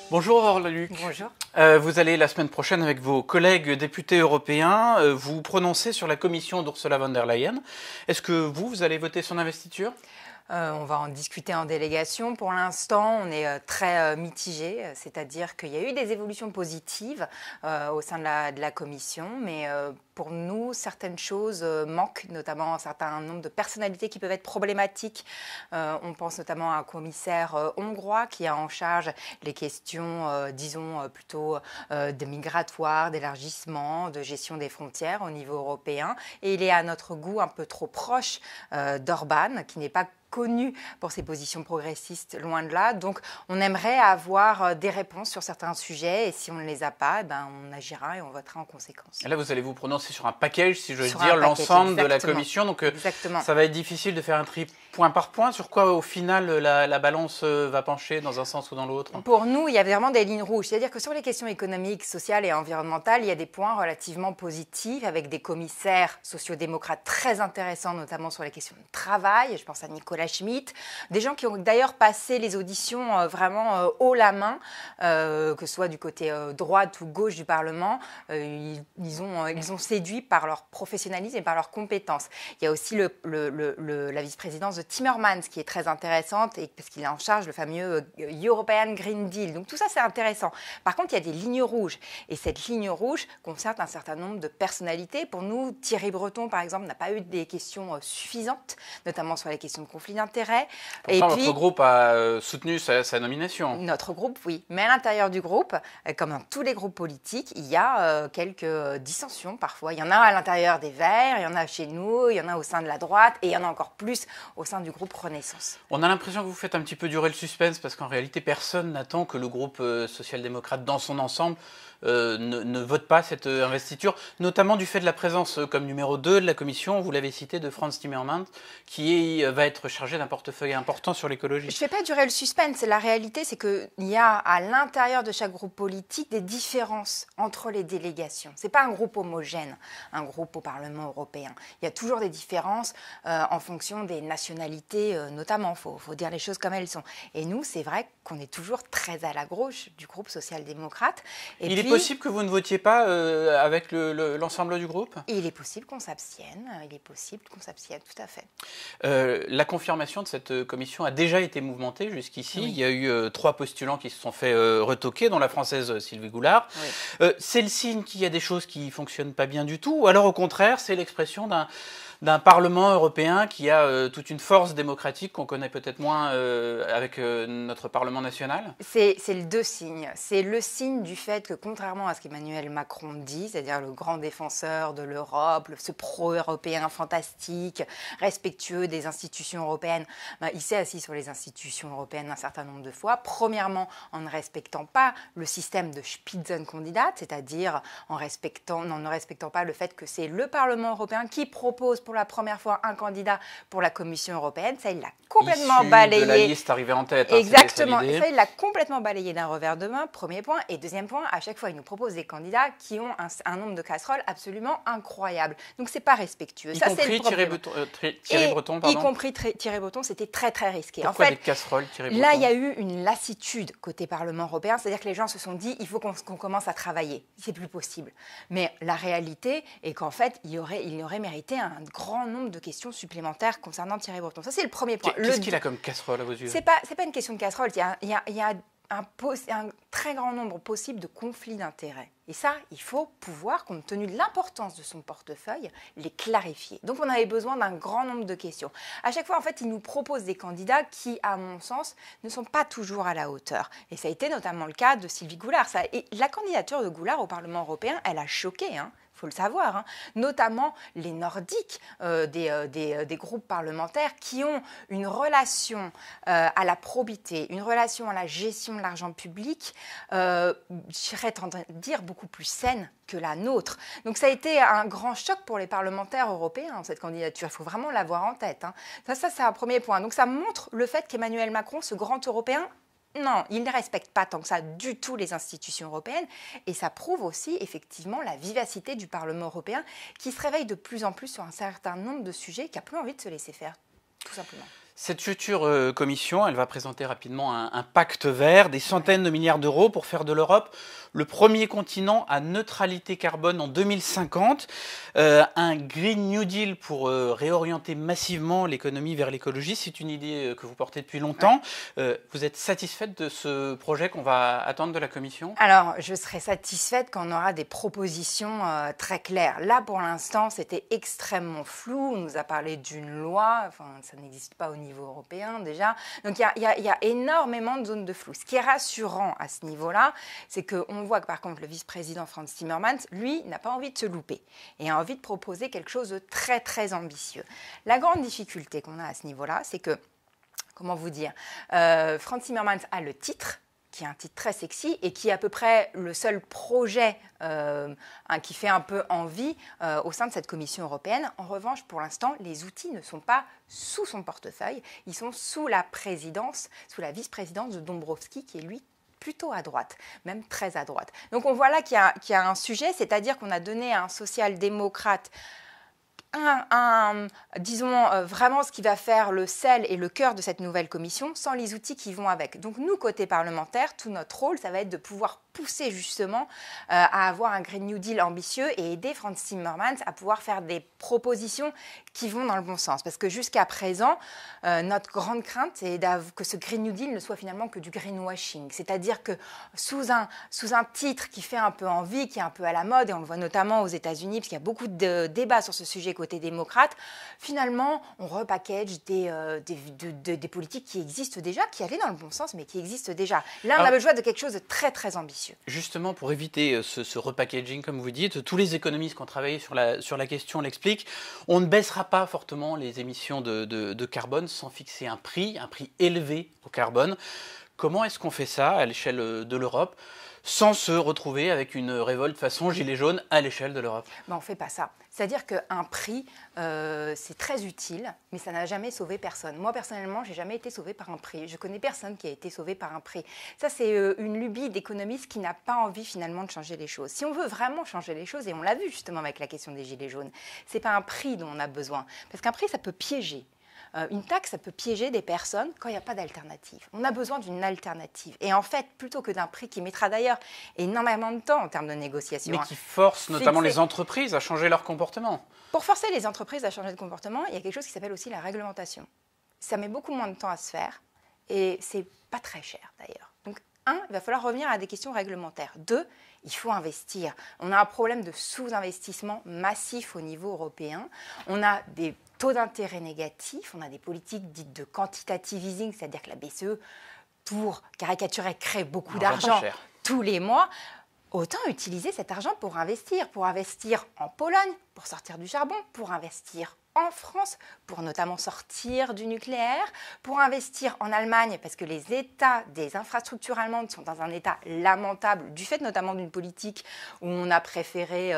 Bonjour Aurore Luc. Bonjour. Vous allez la semaine prochaine avec vos collègues députés européens vous prononcer sur la commission d'Ursula von der Leyen. Est-ce que vous allez voter son investiture ? On va en discuter en délégation. Pour l'instant, on est très mitigé, c'est-à-dire qu'il y a eu des évolutions positives au sein de la commission, mais pour nous, certaines choses manquent, notamment un certain nombre de personnalités qui peuvent être problématiques. On pense notamment à un commissaire hongrois qui a en charge les questions, disons, plutôt de migratoires, d'élargissement, de gestion des frontières au niveau européen. Et il est à notre goût un peu trop proche d'Orban, qui n'est pas connu pour ses positions progressistes, loin de là. Donc, on aimerait avoir des réponses sur certains sujets et si on ne les a pas, on agira et on votera en conséquence. Et là, vous allez vous prononcer sur un package, si j'ose dire, l'ensemble de la commission. Donc, ça va être difficile de faire un tri point par point. Sur quoi, au final, la balance va pencher dans un sens ou dans l'autre ? Pour nous, il y a vraiment des lignes rouges. C'est-à-dire que sur les questions économiques, sociales et environnementales, il y a des points relativement positifs avec des commissaires sociodémocrates très intéressants, notamment sur les questions de travail. Je pense à Nicolas Schmit, des gens qui ont d'ailleurs passé les auditions vraiment haut la main, que ce soit du côté droite ou gauche du Parlement. Ils ont séduit par leur professionnalisme et par leurs compétences. Il y a aussi la vice-présidence de Timmermans qui est très intéressante parce qu'il est en charge le fameux European Green Deal. Donc tout ça, c'est intéressant. Par contre, il y a des lignes rouges. Et cette ligne rouge concerne un certain nombre de personnalités. Pour nous, Thierry Breton, par exemple, n'a pas eu des questions suffisantes, notamment sur les questions de conflit d'intérêts. Pourtant, votre groupe a soutenu sa nomination. Notre groupe, oui. Mais à l'intérieur du groupe, comme dans tous les groupes politiques, il y a quelques dissensions parfois. Il y en a à l'intérieur des Verts, il y en a chez nous, il y en a au sein de la droite et il y en a encore plus au sein du groupe Renaissance. On a l'impression que vous faites un petit peu durer le suspense parce qu'en réalité, personne n'attend que le groupe social-démocrate dans son ensemble ne vote pas cette investiture, notamment du fait de la présence comme numéro 2 de la commission, vous l'avez cité, de Frans Timmermans, qui va être chargé d'un portefeuille important sur l'écologie. Je ne fais pas durer le suspense. La réalité, c'est qu'il y a à l'intérieur de chaque groupe politique des différences entre les délégations. Ce n'est pas un groupe homogène, un groupe au Parlement européen. Il y a toujours des différences en fonction des nationalités, notamment. Il faut dire les choses comme elles sont. Et nous, c'est vrai qu'on est toujours très à la gauche du groupe social-démocrate. Il est possible que vous ne votiez pas avec l'ensemble du groupe ? Il est possible qu'on s'abstienne. Il est possible qu'on s'abstienne, tout à fait. La confirmation de cette commission a déjà été mouvementée jusqu'ici. Oui. Il y a eu 3 postulants qui se sont fait retoquer, dont la française Sylvie Goulard. Oui. C'est le signe qu'il y a des choses qui ne fonctionnent pas bien du tout, ou alors au contraire, c'est l'expression d'un Parlement européen qui a toute une force démocratique qu'on connaît peut-être moins avec notre Parlement national ? C'est le deux signes. C'est le signe du fait que, contrairement à ce qu'Emmanuel Macron dit, c'est-à-dire le grand défenseur de l'Europe, ce pro-européen fantastique, respectueux des institutions européennes, il s'est assis sur les institutions européennes un certain nombre de fois. Premièrement, en ne respectant pas le système de Spitzenkandidat, c'est-à-dire en ne respectant pas le fait que c'est le Parlement européen qui propose pour la première fois un candidat pour la Commission européenne. Ça, il l'a complètement balayé. De la liste arrivée en tête. Exactement. Et ça, il l'a complètement balayé d'un revers de main, premier point. Et deuxième point, à chaque fois, il nous propose des candidats qui ont un nombre de casseroles absolument incroyable. Donc, c'est pas respectueux. Y compris Thierry Breton, pardon. Y compris Thierry Breton, c'était très, très risqué. Pourquoi en fait, des casseroles, Thierry Breton ? Là, il y a eu une lassitude côté Parlement européen. C'est-à-dire que les gens se sont dit, il faut qu'on commence à travailler. C'est plus possible. Mais la réalité est qu'en fait, il aurait mérité un grand nombre de questions supplémentaires concernant Thierry Breton. Ça, c'est le premier point. Qu'est-ce qu'il a comme casserole à vos yeux ? C'est pas une question de casserole. Il y a un très grand nombre possible de conflits d'intérêts. Et ça, il faut pouvoir, compte tenu de l'importance de son portefeuille, les clarifier. Donc, on avait besoin d'un grand nombre de questions. À chaque fois, en fait, il nous propose des candidats qui, à mon sens, ne sont pas toujours à la hauteur. Et ça a été notamment le cas de Sylvie Goulard. Et la candidature de Goulard au Parlement européen, elle a choqué, hein. Il faut le savoir, hein. Notamment les Nordiques des groupes parlementaires qui ont une relation à la probité, une relation à la gestion de l'argent public, je serais tendance à dire beaucoup plus saine que la nôtre. Donc ça a été un grand choc pour les parlementaires européens, cette candidature. Il faut vraiment l'avoir en tête, hein. Ça, c'est un premier point. Donc ça montre le fait qu'Emmanuel Macron, ce grand Européen, non, il ne respecte pas tant que ça du tout les institutions européennes et ça prouve aussi effectivement la vivacité du Parlement européen qui se réveille de plus en plus sur un certain nombre de sujets, qui n'a plus envie de se laisser faire, tout simplement. Cette future commission, elle va présenter rapidement un pacte vert, des centaines de milliards d'euros pour faire de l'Europe le premier continent à neutralité carbone en 2050, un Green New Deal pour réorienter massivement l'économie vers l'écologie. C'est une idée que vous portez depuis longtemps. Vous êtes satisfaite de ce projet qu'on va attendre de la commission? Alors, je serai satisfaite quand on aura des propositions très claires. Là, pour l'instant, c'était extrêmement flou. On nous a parlé d'une loi, enfin, ça n'existe pas au niveau européen déjà. Donc, il y a énormément de zones de flou. Ce qui est rassurant à ce niveau-là, c'est qu'on voit que par contre, le vice-président Frans Timmermans, lui, n'a pas envie de se louper et a envie de proposer quelque chose de très, très ambitieux. La grande difficulté qu'on a à ce niveau-là, c'est que, comment vous dire, Frans Timmermans a le titre, qui est un titre très sexy et qui est à peu près le seul projet qui fait un peu envie au sein de cette Commission européenne. En revanche, pour l'instant, les outils ne sont pas sous son portefeuille, ils sont sous la présidence, sous la vice-présidence de Dombrovskis, qui est lui plutôt à droite, même très à droite. Donc on voit là qu'il y a un sujet, c'est-à-dire qu'on a donné à un social-démocrate disons, vraiment ce qui va faire le sel et le cœur de cette nouvelle commission, sans les outils qui vont avec. Donc nous, côté parlementaire, tout notre rôle, ça va être de pouvoir pousser justement à avoir un Green New Deal ambitieux et aider Frans Timmermans à pouvoir faire des propositions qui vont dans le bon sens. Parce que jusqu'à présent, notre grande crainte, c'est que ce Green New Deal ne soit finalement que du greenwashing. C'est-à-dire que sous un titre qui fait un peu envie, qui est un peu à la mode, et on le voit notamment aux États-Unis, parce qu'il y a beaucoup de débats sur ce sujet côté démocrate, finalement, on repackage des politiques qui existent déjà, qui allaient dans le bon sens, mais qui existent déjà. Là, on a besoin de quelque chose de très, très ambitieux. Justement, pour éviter ce repackaging, comme vous dites, tous les économistes qui ont travaillé sur la question l'expliquent, on ne baissera pas fortement les émissions de carbone sans fixer un prix élevé au carbone. Comment est-ce qu'on fait ça à l'échelle de l'Europe sans se retrouver avec une révolte façon gilet jaune à l'échelle de l'Europe? On ne fait pas ça. C'est-à-dire qu'un prix, c'est très utile, mais ça n'a jamais sauvé personne. Moi, personnellement, je n'ai jamais été sauvée par un prix. Je connais personne qui a été sauvé par un prix. Ça, c'est une lubie d'économiste qui n'a pas envie finalement de changer les choses. Si on veut vraiment changer les choses, et on l'a vu justement avec la question des gilets jaunes, ce n'est pas un prix dont on a besoin. Parce qu'un prix, ça peut piéger. Une taxe, ça peut piéger des personnes quand il n'y a pas d'alternative. On a besoin d'une alternative. Et en fait, plutôt que d'un prix qui mettra d'ailleurs énormément de temps en termes de négociation. Mais qui force notamment les entreprises à changer leur comportement. Pour forcer les entreprises à changer de comportement, il y a quelque chose qui s'appelle aussi la réglementation. Ça met beaucoup moins de temps à se faire et c'est pas très cher d'ailleurs. Donc, il va falloir revenir à des questions réglementaires. 2, il faut investir. On a un problème de sous-investissement massif au niveau européen. On a des taux d'intérêt négatifs, on a des politiques dites de quantitative easing, c'est-à-dire que la BCE, pour caricaturer, crée beaucoup d'argent tous les mois. Autant utiliser cet argent pour investir en Pologne, pour sortir du charbon, pour investir en France, pour notamment sortir du nucléaire, pour investir en Allemagne, parce que les États des infrastructures allemandes sont dans un état lamentable, du fait notamment d'une politique où on a préféré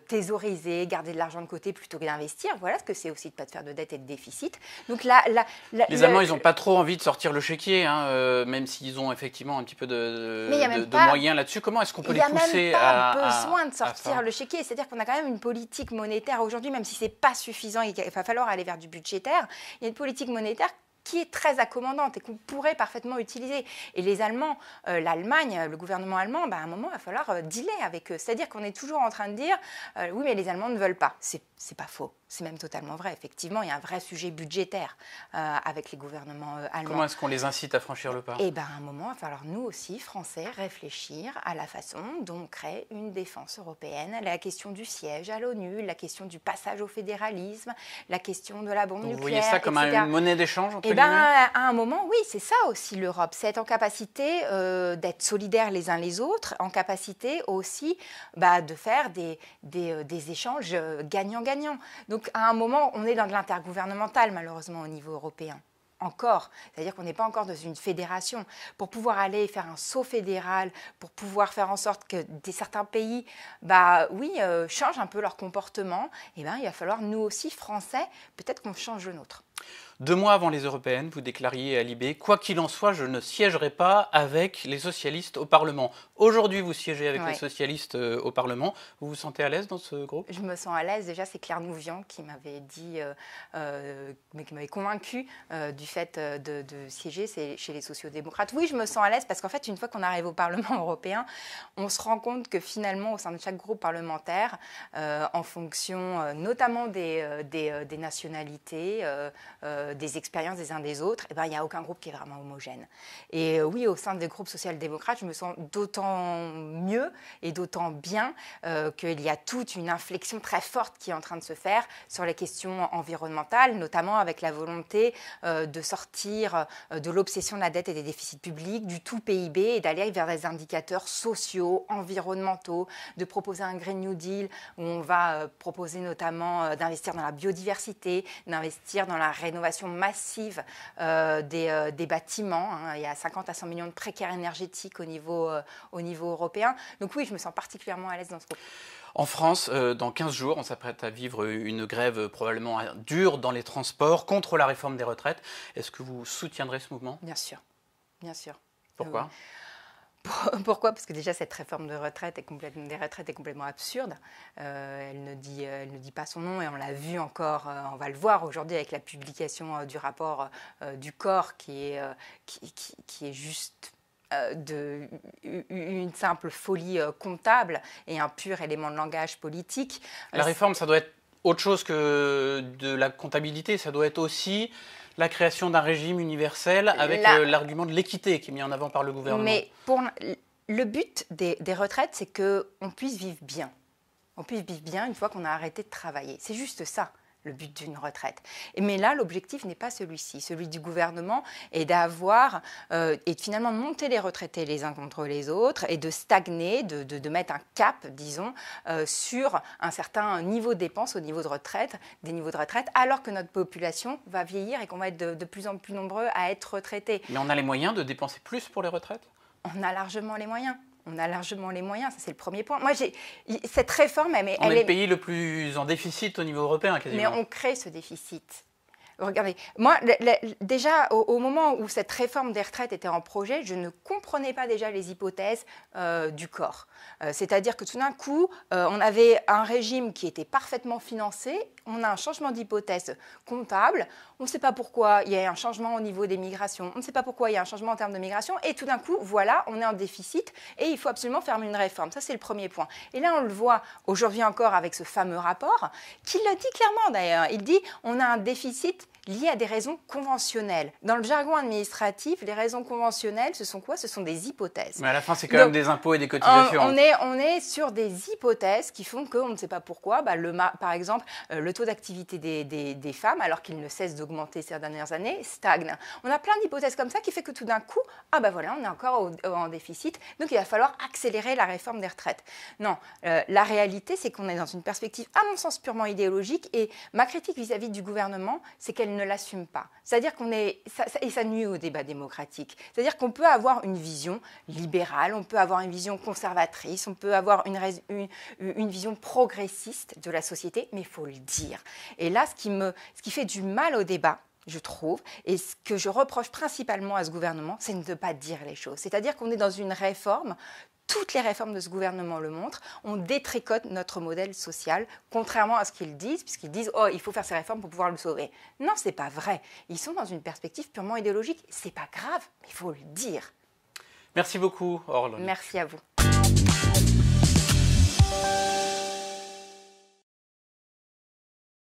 thésauriser, garder de l'argent de côté plutôt que d'investir. Voilà ce que c'est aussi de ne pas faire de dette et de déficit. Donc les Allemands, ils n'ont pas trop envie de sortir le chéquier, même s'ils ont effectivement un petit peu de moyens là-dessus. Comment est-ce qu'on peut les pousser à... Il n'y a même pas besoin de sortir le chéquier. C'est-à-dire qu'on a quand même une politique monétaire aujourd'hui, même si ce n'est pas suffisant, il va falloir aller vers du budgétaire. Il y a une politique monétaire qui est très accommodante et qu'on pourrait parfaitement utiliser. Et les Allemands, l'Allemagne, le gouvernement allemand, à un moment, il va falloir dealer avec eux. C'est-à-dire qu'on est toujours en train de dire oui, mais les Allemands ne veulent pas. C'est pas faux. C'est même totalement vrai. Effectivement, il y a un vrai sujet budgétaire avec les gouvernements allemands. Comment est-ce qu'on les incite à franchir le pas? Et à un moment, il va falloir nous aussi, Français, réfléchir à la façon dont on crée une défense européenne, la question du siège à l'ONU, la question du passage au fédéralisme, la question de la bombe nucléaire, vous voyez ça comme une monnaie d'échange entre guillemets? À un moment, oui, c'est ça aussi l'Europe. C'est être en capacité d'être solidaires les uns les autres, en capacité aussi de faire des échanges gagnant-gagnant. Donc, à un moment, on est dans de l'intergouvernemental, malheureusement, au niveau européen. Encore, c'est-à-dire qu'on n'est pas encore dans une fédération. Pour pouvoir aller faire un saut fédéral, pour pouvoir faire en sorte que certains pays, changent un peu leur comportement, il va falloir, nous aussi, Français, peut-être qu'on change le nôtre. 2 mois avant les européennes, vous déclariez à Libé « Quoi qu'il en soit, je ne siégerai pas avec les socialistes au Parlement ». Aujourd'hui, vous siégez avec les socialistes au Parlement. Vous vous sentez à l'aise dans ce groupe? Je me sens à l'aise. Déjà, c'est Claire Nouvian qui m'avait dit, mais qui m'avait convaincue du fait de siéger chez les sociodémocrates. Oui, je me sens à l'aise parce qu'en fait, une fois qu'on arrive au Parlement européen, on se rend compte que finalement, au sein de chaque groupe parlementaire, en fonction notamment des nationalités, des expériences des uns des autres, il n'y a aucun groupe qui est vraiment homogène. Et oui, au sein des groupes social-démocrates, je me sens d'autant mieux et d'autant bien qu'il y a toute une inflexion très forte qui est en train de se faire sur les questions environnementales, notamment avec la volonté de sortir de l'obsession de la dette et des déficits publics, du tout PIB, et d'aller vers des indicateurs sociaux, environnementaux, de proposer un Green New Deal où on va proposer notamment d'investir dans la biodiversité, d'investir dans la rénovation massive des bâtiments. Il y a 50 à 100 millions de précaires énergétiques au niveau européen. Donc oui, je me sens particulièrement à l'aise dans ce groupe. En France, dans 15 jours, on s'apprête à vivre une grève probablement dure dans les transports contre la réforme des retraites. Est-ce que vous soutiendrez ce mouvement? Bien sûr, bien sûr. Pourquoi? Pourquoi? Parce que déjà, cette réforme des retraites est complètement absurde. Elle ne dit pas son nom et on l'a vu encore, on va le voir aujourd'hui avec la publication du rapport du corps qui est juste une simple folie comptable et un pur élément de langage politique. La réforme, ça doit être autre chose que de la comptabilité, ça doit être aussi la création d'un régime universel avec l'argument de l'équité qui est mis en avant par le gouvernement. Mais le but des retraites, c'est qu'on puisse vivre bien. On puisse vivre bien une fois qu'on a arrêté de travailler. C'est juste ça, le but d'une retraite. Mais là, l'objectif n'est pas celui-ci. Celui du gouvernement est d'avoir et de finalement monter les retraités les uns contre les autres et de stagner, de mettre un cap, disons, sur un certain niveau de dépenses au niveau de retraite, des niveaux de retraite, alors que notre population va vieillir et qu'on va être de plus en plus nombreux à être retraités. Mais on a les moyens de dépenser plus pour les retraites? On a largement les moyens. On a largement les moyens, ça c'est le premier point. Moi, cette réforme, on est le pays le plus en déficit au niveau européen, quasiment. Mais on crée ce déficit. Regardez, moi, déjà, au moment où cette réforme des retraites était en projet, je ne comprenais pas déjà les hypothèses du corps. C'est-à-dire que tout d'un coup, on avait un régime qui était parfaitement financé, on a un changement d'hypothèse comptable, on ne sait pas pourquoi il y a un changement au niveau des migrations, on ne sait pas pourquoi il y a un changement en termes de migration, et tout d'un coup, voilà, on est en déficit et il faut absolument faire une réforme. Ça, c'est le premier point. Et là, on le voit aujourd'hui encore avec ce fameux rapport, qui le dit clairement d'ailleurs. Il dit on a un déficit lié à des raisons conventionnelles. Dans le jargon administratif, les raisons conventionnelles, ce sont quoi? Ce sont des hypothèses. Mais à la fin, c'est quand même des impôts et des cotisations. On est sur des hypothèses qui font qu'on ne sait pas pourquoi, par exemple, le taux d'activité des femmes, alors qu'il ne cesse d'augmenter ces dernières années, stagne. On a plein d'hypothèses comme ça qui fait que tout d'un coup, voilà, on est encore en déficit, donc il va falloir accélérer la réforme des retraites. Non, la réalité, c'est qu'on est dans une perspective, à mon sens, purement idéologique, et ma critique vis-à-vis du gouvernement, c'est qu'elle ne l'assume pas. C'est-à-dire et ça nuit au débat démocratique. C'est-à-dire qu'on peut avoir une vision libérale, on peut avoir une vision conservatrice, on peut avoir une vision progressiste de la société, mais il faut le dire. Et là, ce qui fait du mal au débat, je trouve, et ce que je reproche principalement à ce gouvernement, c'est de ne pas dire les choses. C'est-à-dire qu'on est dans une réforme. Toutes les réformes de ce gouvernement le montrent, on détricote notre modèle social, contrairement à ce qu'ils disent, puisqu'ils disent « Oh, il faut faire ces réformes pour pouvoir le sauver ». Non, ce n'est pas vrai. Ils sont dans une perspective purement idéologique. Ce n'est pas grave, mais il faut le dire. Merci beaucoup, Aurore Lonic. Merci à vous.